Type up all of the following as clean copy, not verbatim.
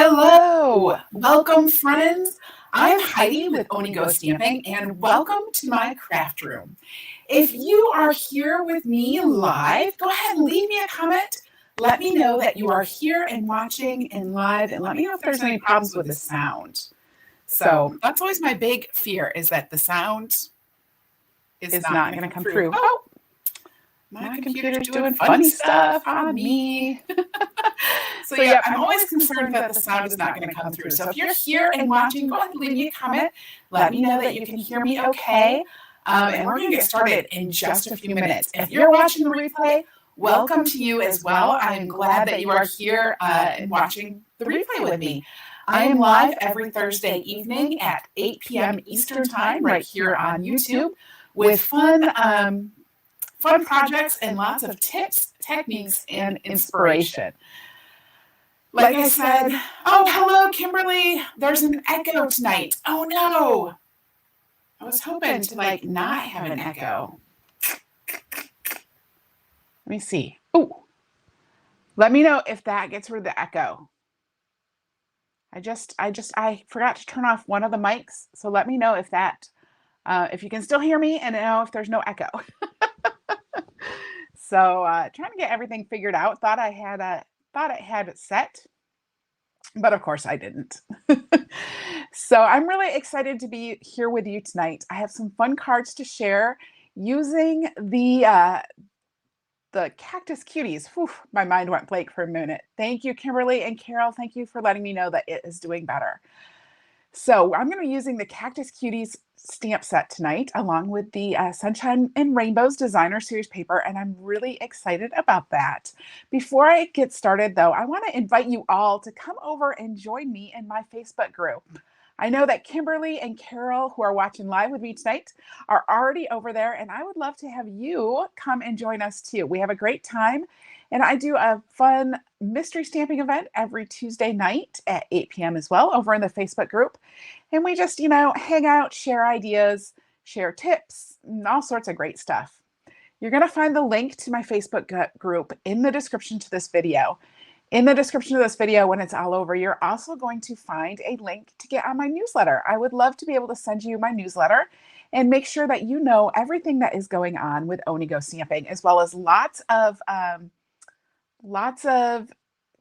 Hello, welcome friends. I'm Heidi with Onigo Stamping and welcome to my craft room. If you are here with me live, go ahead and leave me a comment. Let me know that you are here and watching in live and let me know if there's any problems with the sound. So that's always my big fear is that the sound is not going to come through. Oh, my computer's doing funny stuff on me. So yeah, I'm always concerned that the sound is not going to come through. So if you're here and watching, go ahead and leave me a comment. Let me know that you can hear me okay. And we're going to get started in just a few minutes. If you're watching the replay, welcome to you as well. I'm glad that you are here and watching the replay with me. I am live every Thursday evening at 8 p.m. Eastern Time right here on YouTube with fun projects and lots of tips, techniques, and inspiration. Like I said, oh, hello, Kimberly. There's an echo tonight. Oh, no. I was hoping to, not have an echo. Let me see. Oh, let me know if that gets rid of the echo. I forgot to turn off one of the mics. So let me know if that, if you can still hear me and know if there's no echo. So trying to get everything figured out. Thought I had it set. But of course I didn't. So I'm really excited to be here with you tonight. I have some fun cards to share using the Cactus Cuties. Whew, my mind went blank for a minute. Thank you, Kimberly and Carol. Thank you for letting me know that it is doing better. So I'm going to be using the Cactus Cuties stamp set tonight, along with the Sunshine and Rainbows Designer Series paper, and I'm really excited about that. Before I get started, though, I want to invite you all to come over and join me in my Facebook group. I know that Kimberly and Carol, who are watching live with me tonight, are already over there, and I would love to have you come and join us too. We have a great time, and I do a fun mystery stamping event every Tuesday night at 8 p.m. as well over in the Facebook group. And we just, hang out, share ideas, share tips, and all sorts of great stuff. You're going to find the link to my Facebook group in the description to this video. In the description of this video, when it's all over, you're also going to find a link to get on my newsletter. I would love to be able to send you my newsletter and make sure that you know everything that is going on with Onigo Stamping, as well as lots of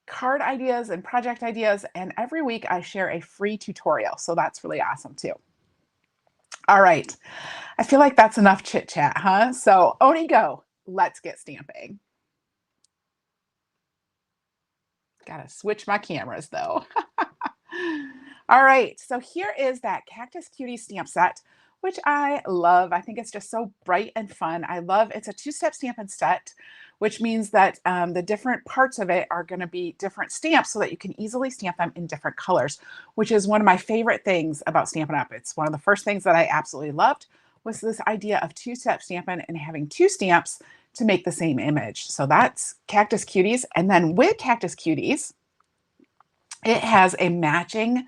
card ideas and project ideas. And every week I share a free tutorial. So that's really awesome too. All right. I feel like that's enough chit chat, huh? So Onigo, let's get stamping. Gotta switch my cameras though. All right, so here is that Cactus Cutie stamp set, which I love. I think it's just so bright and fun. It's a two-step Stampin' set, which means that the different parts of it are going to be different stamps so that you can easily stamp them in different colors, which is one of my favorite things about Stampin' Up. It's one of the first things that I absolutely loved was this idea of two-step Stampin' and having two stamps to make the same image. So that's Cactus Cuties. And then with Cactus Cuties, it has a matching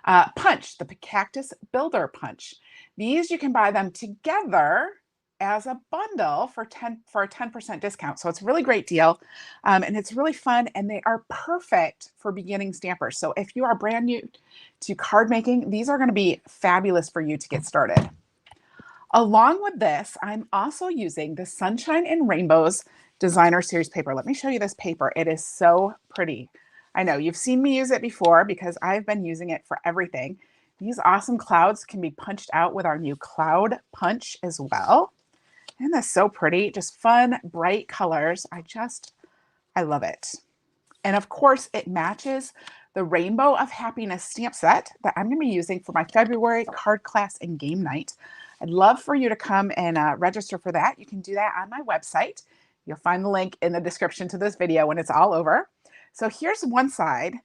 punch, the Cactus Builder punch. These, you can buy them together as a bundle for a 10% discount. So it's a really great deal. And it's really fun, and they are perfect for beginning stampers. So if you are brand new to card making, these are going to be fabulous for you to get started. Along with this, I'm also using the Sunshine and Rainbows Designer Series paper. Let me show you this paper. It is so pretty. I know you've seen me use it before because I've been using it for everything. These awesome clouds can be punched out with our new cloud punch as well. Isn't that so pretty? Just fun, bright colors. I love it. And of course, it matches the Rainbow of Happiness stamp set that I'm going to be using for my February card class and game night. I'd love for you to come and register for that. You can do that on my website. You'll find the link in the description to this video when it's all over. So here's one side,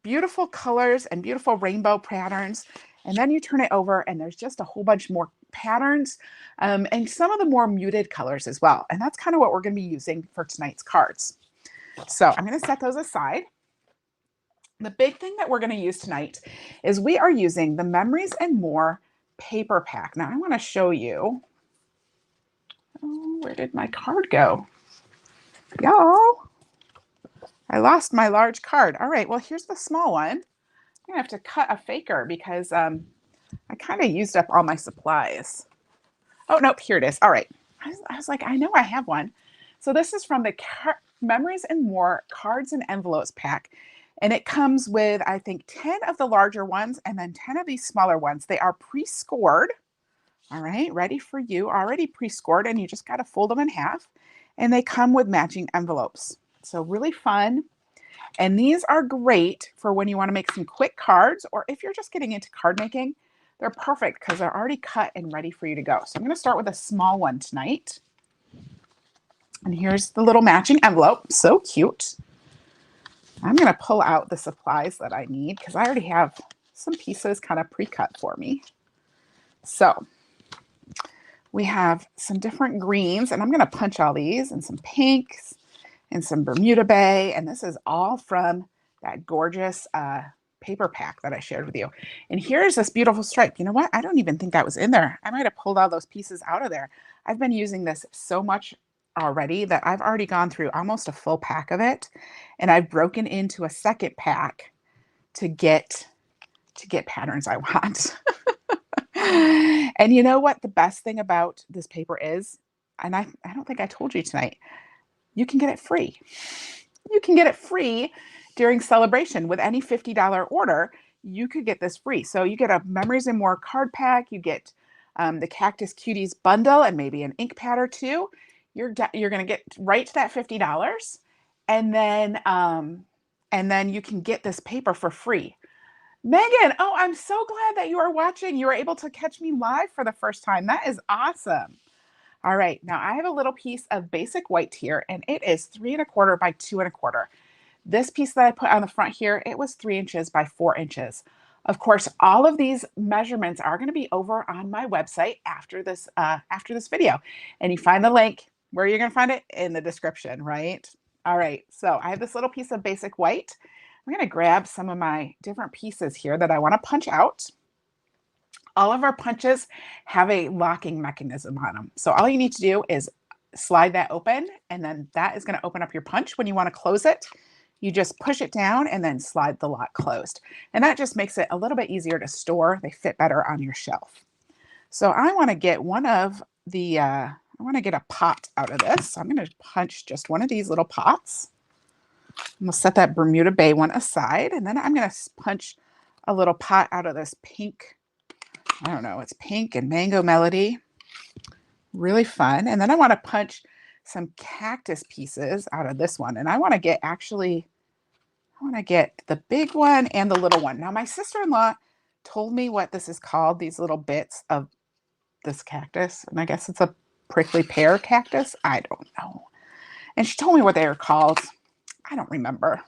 beautiful colors and beautiful rainbow patterns. And then you turn it over and there's just a whole bunch more patterns and some of the more muted colors as well. And that's kind of what we're going to be using for tonight's cards. So I'm going to set those aside. The big thing that we're going to use tonight is we are using the Memories and More paper pack. Now I want to show you. Oh, where did my card go? Y'all, I lost my large card. All right, well, here's the small one. gonna have to cut a faker because I kind of used up all my supplies. Oh, nope, here it is. All right. I was like, I know I have one. So this is from the Memories and More Cards and Envelopes pack. And it comes with, I think, 10 of the larger ones and then 10 of these smaller ones. They are pre-scored. All right, ready for you, already pre-scored, and you just got to fold them in half. And they come with matching envelopes. So really fun. And these are great for when you want to make some quick cards, or if you're just getting into card making, they're perfect because they're already cut and ready for you to go. So I'm going to start with a small one tonight. And here's the little matching envelope. So cute. I'm going to pull out the supplies that I need because I already have some pieces kind of pre-cut for me. So we have some different greens, and I'm going to punch all these, and some pinks and some Bermuda Bay. And this is all from that gorgeous paper pack that I shared with you. And here's this beautiful stripe. You know what? I don't even think that was in there. I might have pulled all those pieces out of there. I've been using this so much already that I've already gone through almost a full pack of it. And I've broken into a second pack to get patterns I want. And you know what the best thing about this paper is? And I don't think I told you tonight. You can get it free. You can get it free during celebration with any $50 order. You could get this free. So you get a Memories and More card pack. You get the Cactus Cuties bundle and maybe an ink pad or two. You're going to get right to that $50, and then you can get this paper for free. Megan, oh, I'm so glad that you are watching. You were able to catch me live for the first time. That is awesome. All right, now I have a little piece of basic white here, and it is 3 1/4 by 2 1/4. This piece that I put on the front here, it was 3 inches by 4 inches. Of course, all of these measurements are going to be over on my website after this video, and you find the link where you're going to find it in the description, right? All right, so I have this little piece of basic white. I'm going to grab some of my different pieces here that I want to punch out. All of our punches have a locking mechanism on them. So all you need to do is slide that open, and then that is going to open up your punch. When you want to close it, you just push it down and then slide the lock closed. And that just makes it a little bit easier to store. They fit better on your shelf. So I want to get I want to get a pot out of this. So I'm going to punch just one of these little pots. I'm going to set that Bermuda Bay one aside, and then I'm going to punch a little pot out of this pink. I don't know, it's pink and mango melody. Really fun. And then I want to punch some cactus pieces out of this one. And I want to get the big one and the little one. Now, my sister-in-law told me what this is called, these little bits of this cactus. And I guess it's a prickly pear cactus. I don't know. And she told me what they were called. I don't remember.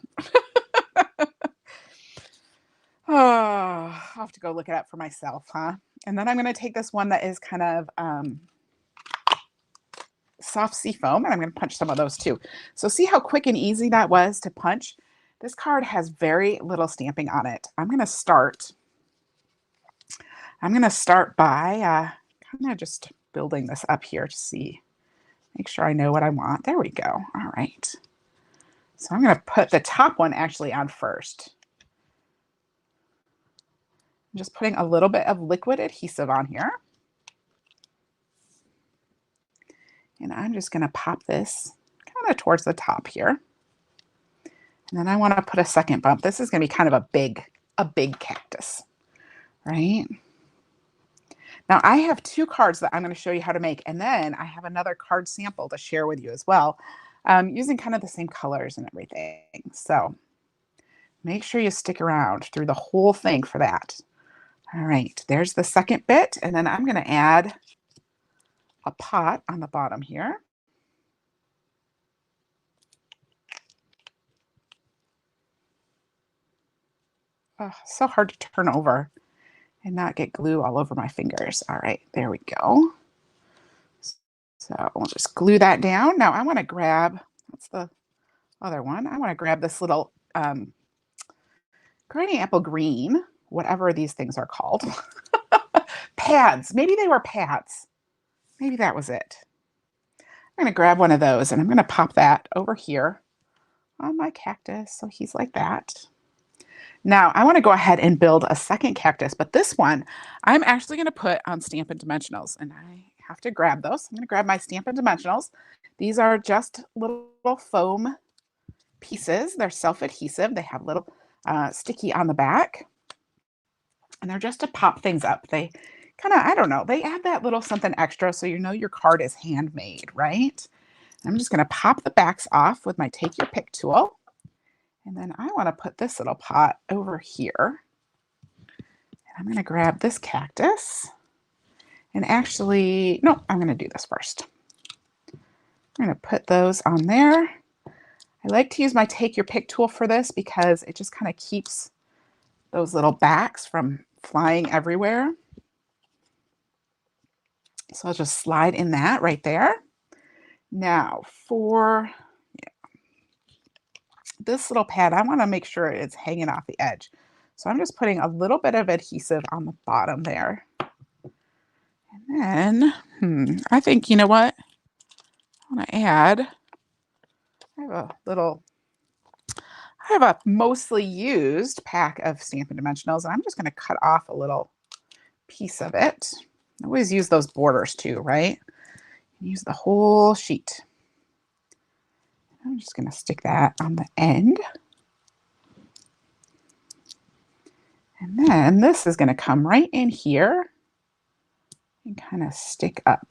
Oh, I'll have to go look it up for myself, huh? And then I'm going to take this one that is kind of soft sea foam, and I'm going to punch some of those too. So see how quick and easy that was to punch? This card has very little stamping on it. I'm going to start by kind of just building this up here to see, make sure I know what I want. There we go. All right. So I'm going to put the top one actually on first. I'm just putting a little bit of liquid adhesive on here. And I'm just going to pop this kind of towards the top here. And then I want to put a second bump. This is going to be kind of a big cactus, right? Now I have 2 cards that I'm going to show you how to make. And then I have another card sample to share with you as well, using kind of the same colors and everything. So make sure you stick around through the whole thing for that. All right, there's the second bit. And then I'm going to add a pot on the bottom here. Oh, so hard to turn over and not get glue all over my fingers. All right, there we go. So we'll just glue that down. Now I want to grab, what's the other one? I want to grab this little granny apple green, whatever these things are called. Pads. Maybe they were pads. Maybe that was it. I'm going to grab one of those and I'm going to pop that over here on my cactus. So he's like that. Now I want to go ahead and build a second cactus, but this one I'm actually going to put on Stampin' Dimensionals, and I have to grab those. I'm going to grab my Stampin' Dimensionals. These are just little foam pieces. They're self-adhesive. They have little sticky on the back, and they're just to pop things up. They kind of, I don't know, they add that little something extra so you know your card is handmade, right? I'm just going to pop the backs off with my Take Your Pick tool. And then I want to put this little pot over here. And I'm going to grab this cactus. And actually, no, I'm going to do this first. I'm going to put those on there. I like to use my Take Your Pick tool for this because it just kind of keeps those little backs from flying everywhere. So I'll just slide in that right there. Now for this little pad, I want to make sure it's hanging off the edge. So I'm just putting a little bit of adhesive on the bottom there. And then, I think, you know what? I want to add, I have a mostly used pack of Stampin' Dimensionals, and I'm just going to cut off a little piece of it. I always use those borders too, right? Use the whole sheet. I'm just going to stick that on the end. And then this is going to come right in here and kind of stick up.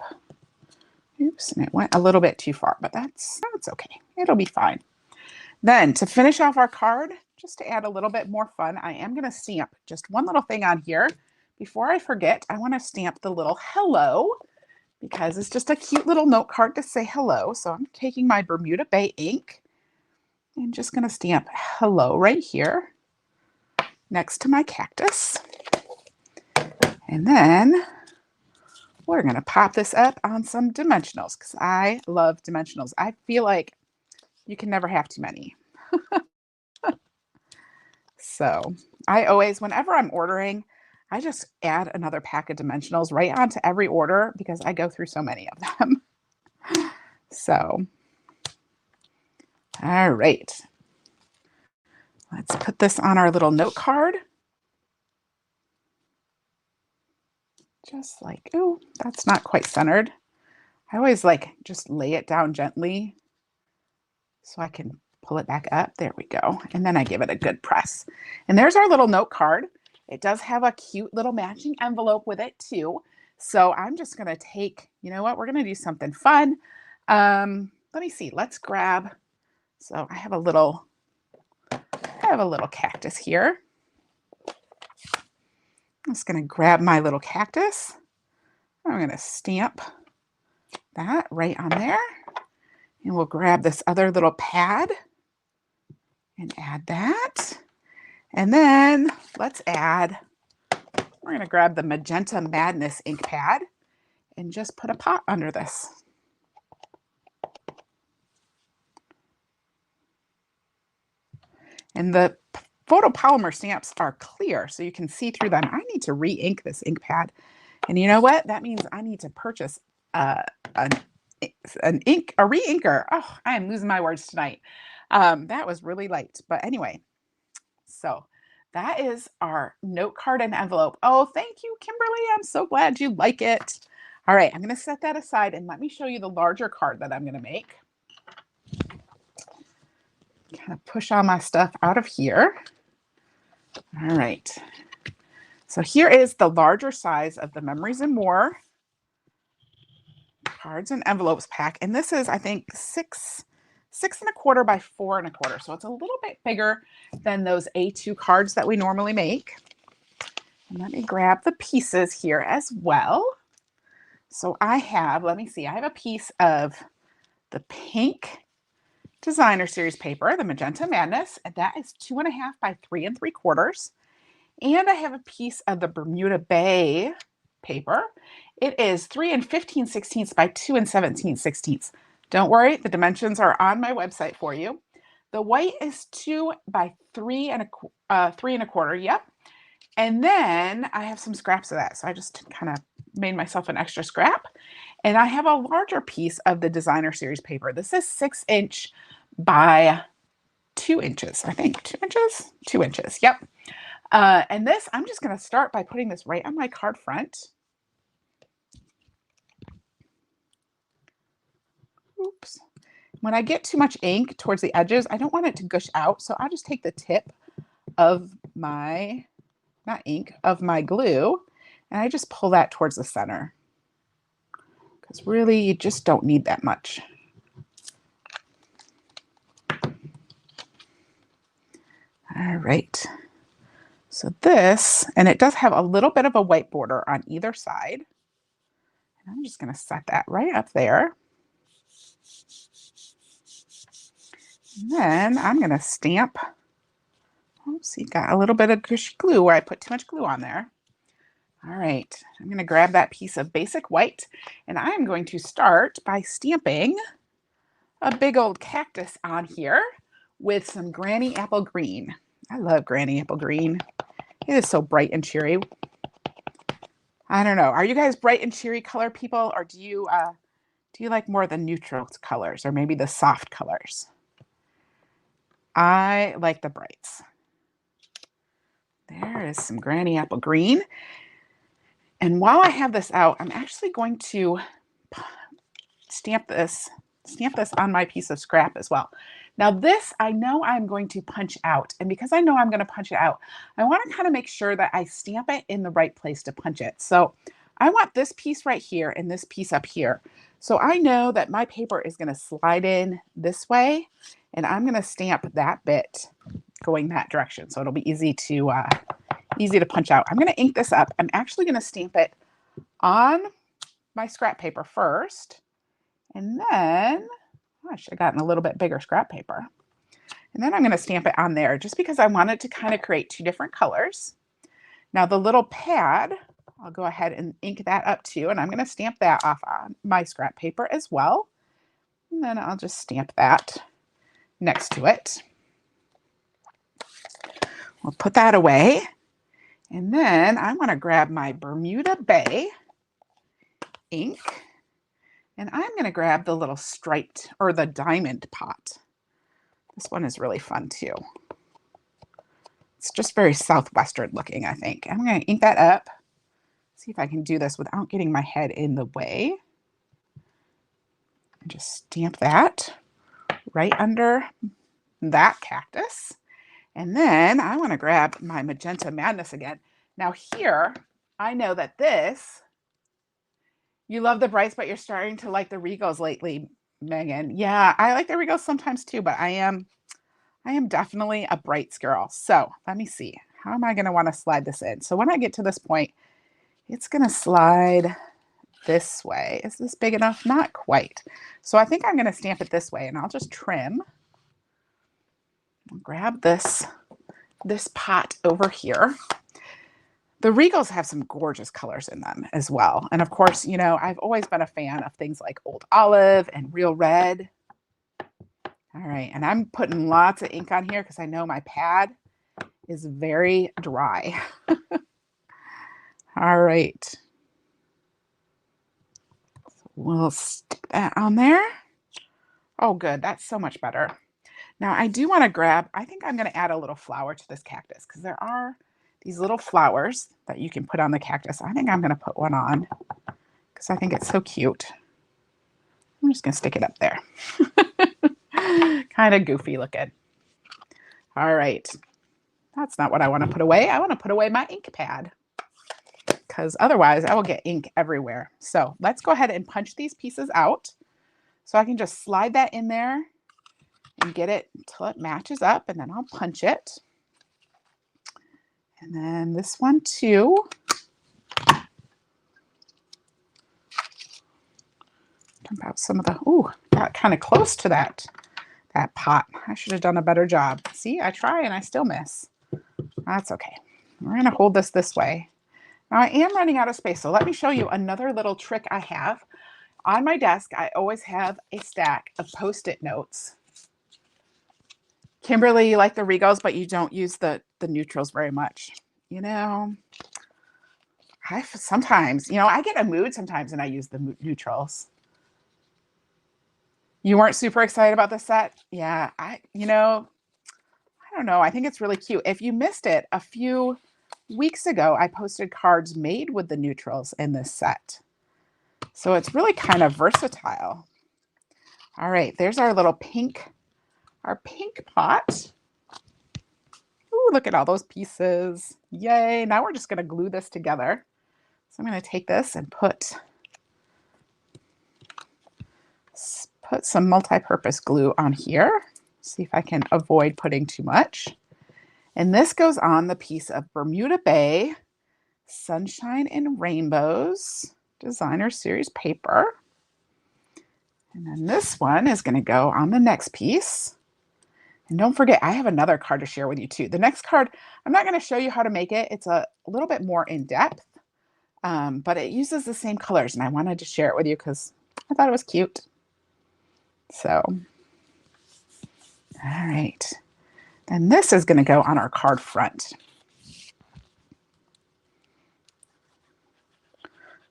Oops, and it went a little bit too far, but that's okay. It'll be fine. Then to finish off our card, just to add a little bit more fun, I am going to stamp just one little thing on here. Before I forget, I want to stamp the little hello, because it's just a cute little note card to say hello. So I'm taking my Bermuda Bay ink and just going to stamp hello right here next to my cactus. And then we're going to pop this up on some dimensionals because I love dimensionals. I feel like you can never have too many. So I always, whenever I'm ordering, I just add another pack of dimensionals right onto every order because I go through so many of them. So, all right. Let's put this on our little note card. Just like, oh, that's not quite centered. I always like just lay it down gently so I can pull it back up. There we go. And then I give it a good press. And there's our little note card. It does have a cute little matching envelope with it too. So I'm just going to take, you know what, we're going to do something fun. Let me see. Let's grab. So I have a little cactus here. I'm just going to grab my little cactus. I'm going to stamp that right on there. And we'll grab this other little pad and add that. And then let's add, we're going to grab the Magenta Madness ink pad and just put a pot under this. And the photopolymer stamps are clear, so you can see through them. I need to re-ink this ink pad. And you know what? That means I need to purchase a re-inker. Oh, I am losing my words tonight. That was really late. But anyway, so that is our note card and envelope. Oh, thank you, Kimberly. I'm so glad you like it. All right, I'm going to set that aside and let me show you the larger card that I'm going to make. Kind of push all my stuff out of here. All right. So here is the larger size of the Memories and More cards and envelopes pack. And this is, I think, 6.25 by 4.25. So it's a little bit bigger than those A2 cards that we normally make. And let me grab the pieces here as well. So I have, let me see, I have a piece of the pink designer series paper, the Magenta Madness, and that is 2.5 by 3.75. And I have a piece of the Bermuda Bay paper. It is 3 15/16 by 2 17/16. Don't worry, the dimensions are on my website for you. The white is 2 by 3.25. Yep. And then I have some scraps of that. So I just kind of made myself an extra scrap. And I have a larger piece of the designer series paper. This is 6 inch by 2 inches, I think. 2 inches? 2 inches. Yep. And this, I'm just going to start by putting this right on my card front. Oops. When I get too much ink towards the edges, I don't want it to gush out. So I'll just take the tip of my, not ink, of my glue, and I just pull that towards the center. Because really, you just don't need that much. All right. So this, and it does have a little bit of a white border on either side. And I'm just going to set that right up there. And then I'm going to stamp. Oops, you got a little bit of gushy glue where I put too much glue on there. All right, I'm going to grab that piece of basic white, and I'm going to start by stamping a big old cactus on here with some Granny Apple Green. I love Granny Apple Green. It is so bright and cheery. I don't know. Are you guys bright and cheery color people, or do you like more of the neutral colors, or maybe the soft colors? I like the brights. There is some Granny Apple Green. And while I have this out, I'm actually going to stamp this on my piece of scrap as well. Now this, I know I'm going to punch out. And because I know I'm going to punch it out, I want to kind of make sure that I stamp it in the right place to punch it. So I want this piece right here and this piece up here. So I know that my paper is going to slide in this way, and I'm going to stamp that bit going that direction. So it'll be easy to punch out. I'm going to ink this up. I'm actually going to stamp it on my scrap paper first. And then, oh, I should have gotten a little bit bigger scrap paper. And then I'm going to stamp it on there just because I wanted to kind of create two different colors. Now the little pad, I'll go ahead and ink that up too. And I'm going to stamp that off on my scrap paper as well. And then I'll just stamp that next to it. We'll put that away. And then I want to grab my Bermuda Bay ink. And I'm going to grab the little striped or the diamond pot. This one is really fun too. It's just very southwestern looking, I think. I'm going to ink that up. See if I can do this without getting my head in the way. And just stamp that right under that cactus. And then I want to grab my Magenta Madness again. Now here, I know that this, you love the brights, but you're starting to like the Regals lately, Megan. Yeah, I like the Regals sometimes too, but I am definitely a brights girl. So let me see. How am I going to want to slide this in? So when I get to this point, it's going to slide this way. Is this big enough? Not quite. So I think I'm going to stamp it this way, and I'll just trim. I'll grab this pot over here. The Regals have some gorgeous colors in them as well. And of course, you know, I've always been a fan of things like Old Olive and Real Red. All right, and I'm putting lots of ink on here because I know my pad is very dry. All right. So we'll stick that on there. Oh, good. That's so much better. Now I do want to grab, I think I'm going to add a little flower to this cactus because there are these little flowers that you can put on the cactus. I think I'm going to put one on because I think it's so cute. I'm just going to stick it up there. Kind of goofy looking. All right. That's not what I want to put away. I want to put away my ink pad because otherwise I will get ink everywhere. So let's go ahead and punch these pieces out. So I can just slide that in there and get it until it matches up, and then I'll punch it. And then this one too. Dump out some of the, ooh, got kind of close to that pot. I should have done a better job. See, I try and I still miss. That's okay. We're going to hold this way. Now I am running out of space, so let me show you another little trick I have. On my desk, I always have a stack of Post-it notes. Kimberly, you like the Regals, but you don't use the neutrals very much. You know, sometimes, you know, I get a mood sometimes and I use the neutrals. You weren't super excited about the set? Yeah, you know, I don't know. I think it's really cute. If you missed it, a few weeks ago, I posted cards made with the neutrals in this set. So it's really kind of versatile. All right, there's our little pink, our pink pot. Ooh, look at all those pieces. Yay. Now we're just going to glue this together. So I'm going to take this and put some multi-purpose glue on here. See if I can avoid putting too much. And this goes on the piece of Bermuda Bay Sunshine and Rainbows Designer Series paper. And then this one is going to go on the next piece. And don't forget, I have another card to share with you too. The next card, I'm not going to show you how to make it. It's a little bit more in depth, but it uses the same colors. And I wanted to share it with you because I thought it was cute. So, all right. Then this is going to go on our card front.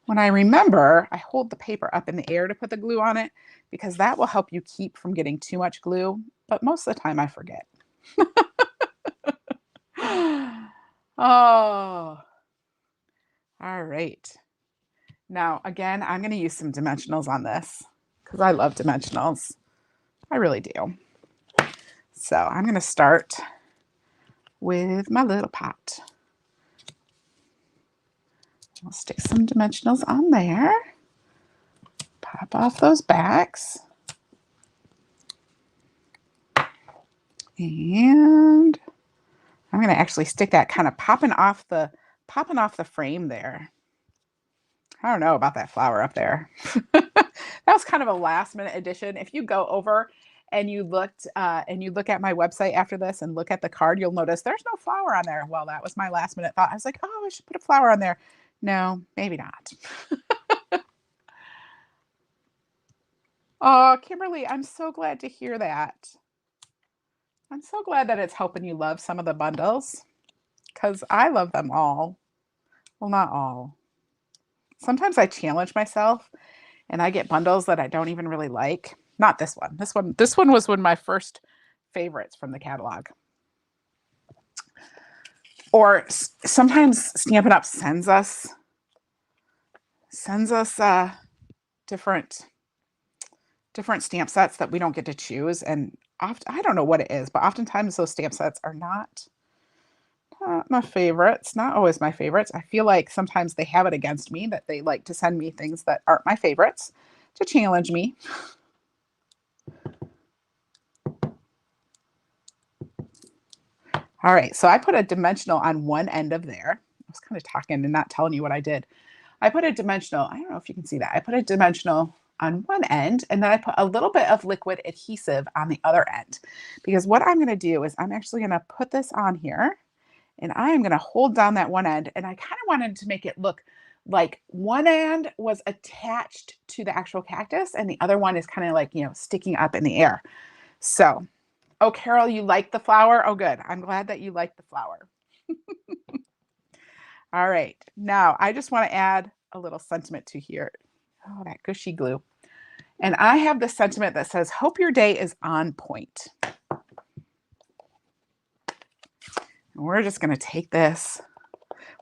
When I remember, I hold the paper up in the air to put the glue on it because that will help you keep from getting too much glue. But most of the time I forget. Oh, all right. Now, again, I'm going to use some dimensionals on this because I love dimensionals. I really do. So I'm going to start with my little pot. We'll stick some dimensionals on there. Pop off those backs. And I'm going to actually stick that kind of popping off the frame there. I don't know about that flower up there. That was kind of a last minute addition. If you go over and you look at my website after this and look at the card, you'll notice there's no flower on there. Well, that was my last minute thought. I was like, oh, I should put a flower on there. No, maybe not. Oh, Kimberly, I'm so glad to hear that. I'm so glad that it's helping you love some of the bundles because I love them all. Well, not all. Sometimes I challenge myself and I get bundles that I don't even really like. Not this one. This one was one of my first favorites from the catalog. Or sometimes Stampin' Up sends us different stamp sets that we don't get to choose. And often, I don't know what it is, but oftentimes those stamp sets are not my favorites, not always my favorites. I feel like sometimes they have it against me that they like to send me things that aren't my favorites to challenge me. All right, so I put a dimensional on one end of there. I was kind of talking and not telling you what I did. I put a dimensional, I don't know if you can see that. I put a dimensional on one end and then I put a little bit of liquid adhesive on the other end. Because what I'm gonna do is I'm actually gonna put this on here and I am gonna hold down that one end, and I kind of wanted to make it look like one end was attached to the actual cactus and the other one is kind of like, you know, sticking up in the air. So, oh, Carol, you like the flower? Oh, good. I'm glad that you like the flower. All right. Now, I just want to add a little sentiment to here. Oh, that gushy glue. And I have this sentiment that says, hope your day is on point. And we're just going to take this.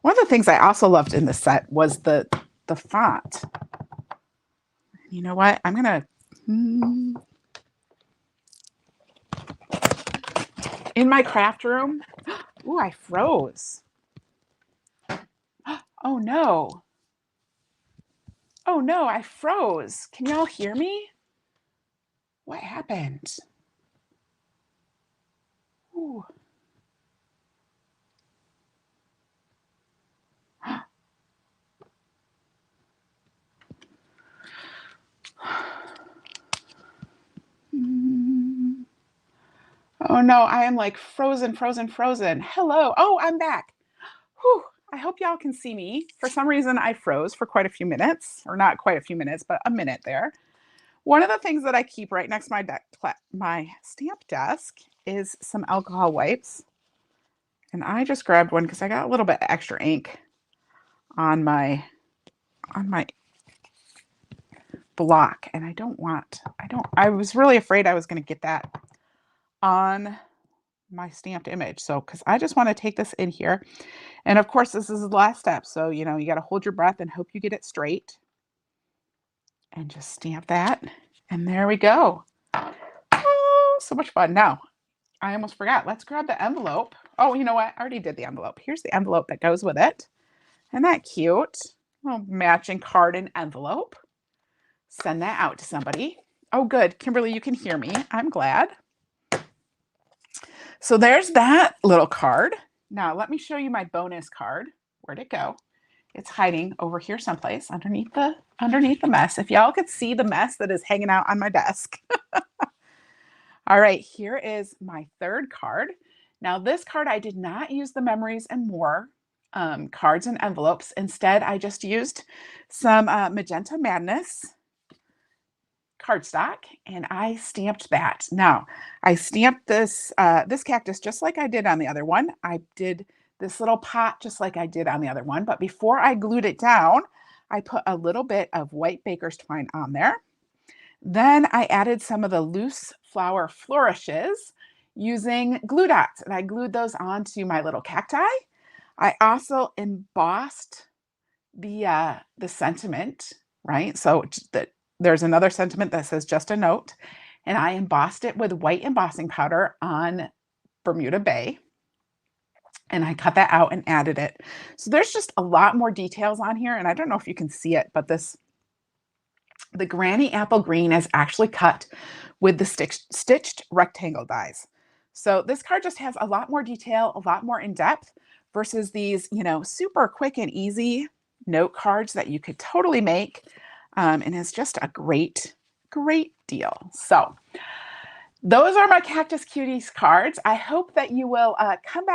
One of the things I also loved in the set was the font. You know what? I'm going to... In my craft room, ooh, I froze. Oh no. Oh no, I froze. Can y'all hear me? What happened? Ooh. Oh no, I am like frozen. Hello. Oh, I'm back. Whew. I hope y'all can see me. For some reason, I froze for quite a few minutes, or not quite a few minutes, but a minute there. One of the things that I keep right next to my stamp desk is some alcohol wipes. And I just grabbed one because I got a little bit extra ink on my block. And I was really afraid I was going to get that on my stamped image. So, because I just want to take this in here. And of course, this is the last step. So, you know, you got to hold your breath and hope you get it straight. And just stamp that. And there we go. Oh, so much fun. Now, I almost forgot. Let's grab the envelope. Oh, you know what? I already did the envelope. Here's the envelope that goes with it. Isn't that cute? Little matching card and envelope. Send that out to somebody. Oh, good. Kimberly, you can hear me. I'm glad. So there's that little card. Now let me show you my bonus card. Where'd it go? It's hiding over here someplace underneath the mess. If y'all could see the mess that is hanging out on my desk. All right, here is my third card. Now this card, I did not use the Memories and More cards and envelopes. Instead, I just used some Magenta Madness cardstock and I stamped that. Now, I stamped this this cactus just like I did on the other one. I did this little pot just like I did on the other one, but before I glued it down, I put a little bit of white baker's twine on there. Then I added some of the loose flower flourishes using glue dots, and I glued those onto my little cacti. I also embossed the sentiment, right? So there's another sentiment that says just a note, and I embossed it with white embossing powder on Bermuda Bay. And I cut that out and added it. So there's just a lot more details on here, and I don't know if you can see it, but the Granny Apple Green is actually cut with the stitched rectangle dies. So this card just has a lot more detail, a lot more in depth versus these, you know, super quick and easy note cards that you could totally make. And it's just a great, great deal. So those are my Cactus Cuties cards. I hope that you will come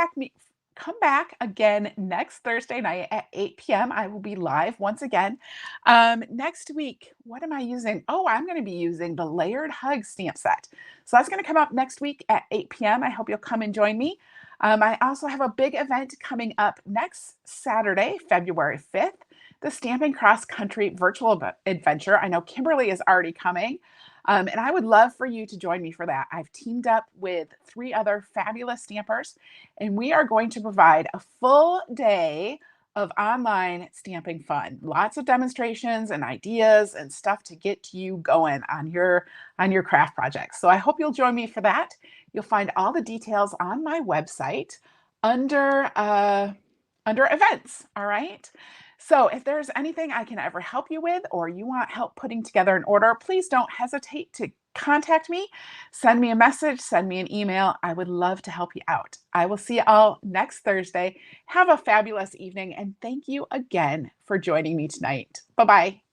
back again next Thursday night at 8 p.m. I will be live once again. Next week, what am I using? Oh, I'm going to be using the Layered Hug stamp set. So that's going to come up next week at 8 p.m. I hope you'll come and join me. I also have a big event coming up next Saturday, February 5th, the Stampin' Cross Country Virtual Adventure. I know Kimberly is already coming. And I would love for you to join me for that. I've teamed up with 3 other fabulous stampers, and we are going to provide a full day of online stamping fun. Lots of demonstrations and ideas and stuff to get you going on your craft projects. So I hope you'll join me for that. You'll find all the details on my website under events. All right. So if there's anything I can ever help you with, or you want help putting together an order, please don't hesitate to contact me. Send me a message, send me an email. I would love to help you out. I will see you all next Thursday. Have a fabulous evening, and thank you again for joining me tonight. Bye-bye.